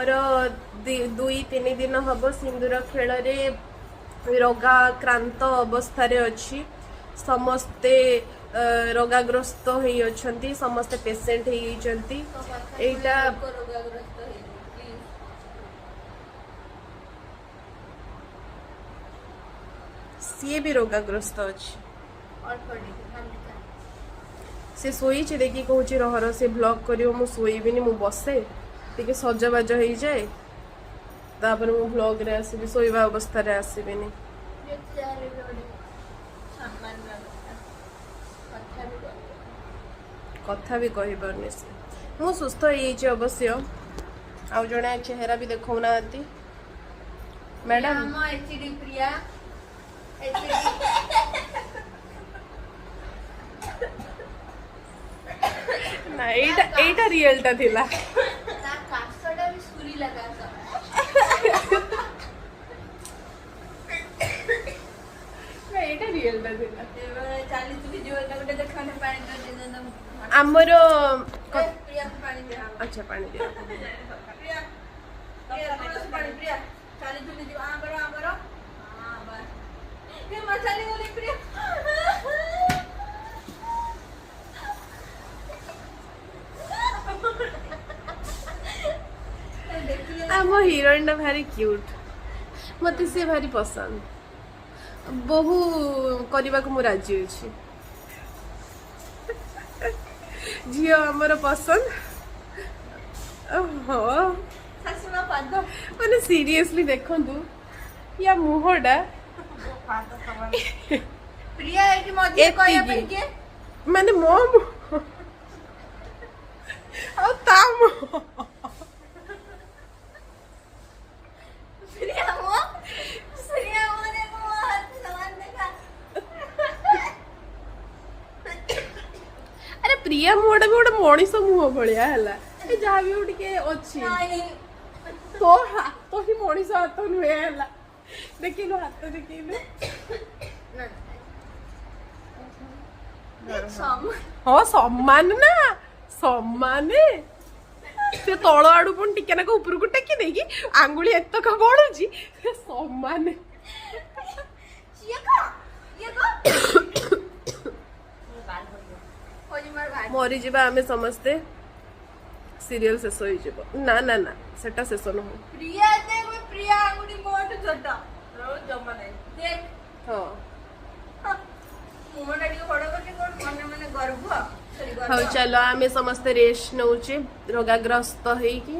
मोर 2-3 दिन हम सिंदूर खेल रोगाक्रांत अवस्था अच्छी समस्ते रोगाग्रस्त होती समस्ते पेसेंट होता सी भी रोगाग्रस्त अच्छी से शोई देखिए कौन रह से ब्लॉग कर शोबी मु बसे टे सजबाज हो जाए तापर मु ब्लॉग रे आसबि शोवा अवस्था रे आसबिनी कथा भी कही पारनी से मु सुस्थ हो अवश्य आउ जड़े चेहरा भी देखो ना मैडम प्रिया ना एटा रियल टा थिला ना कासडा भी सुरी लगा ना एटा रियल टा थिला चाली तुली जो गोटे देखने पानी दे आमर प्रिया पानी दे अच्छा पानी दे प्रिया प्रिया पानी प्रिया चाली तुली जो आंबर आंबर हां बस ये मचाली वाली प्रिया आम हिरोइन टा भारी क्यूट मत सी भारी पसंद बहु करने को मु राजी अच्छी झी आमर पसंद मैंने सीरियसली देखु या मुहटा प्रिया एटी मजे कहया पे के माने मो आ ता मो प्रिया ने को हाथ समान देखा अरे प्रिया मुहटा भी गोटे मनीष मुह भाया है जहाँ भी टे अच्छी तो हाथ ही मनीष हाथ नुहे है देखिलु हाथ देखिलु हाँ सम्मान ना सम्मान से तल आड़ू पुणी टिके ना ऊपर को टेकी देगी आंगुली एतक बढ़ुची सम्मान मरी जावा आमे समस्ते सीरियल शेष हो जीव ना ना ना सेटा शेष न हो प्रिया देख प्रिया आंगुली मोट छोटा जमा नहीं देख हाँ मुहटा टिके बड़ करके कोन मने मने गर्भ हाँ चलो आमे समस्ते रेस्ट नौचे रोगाग्रस्त होइकी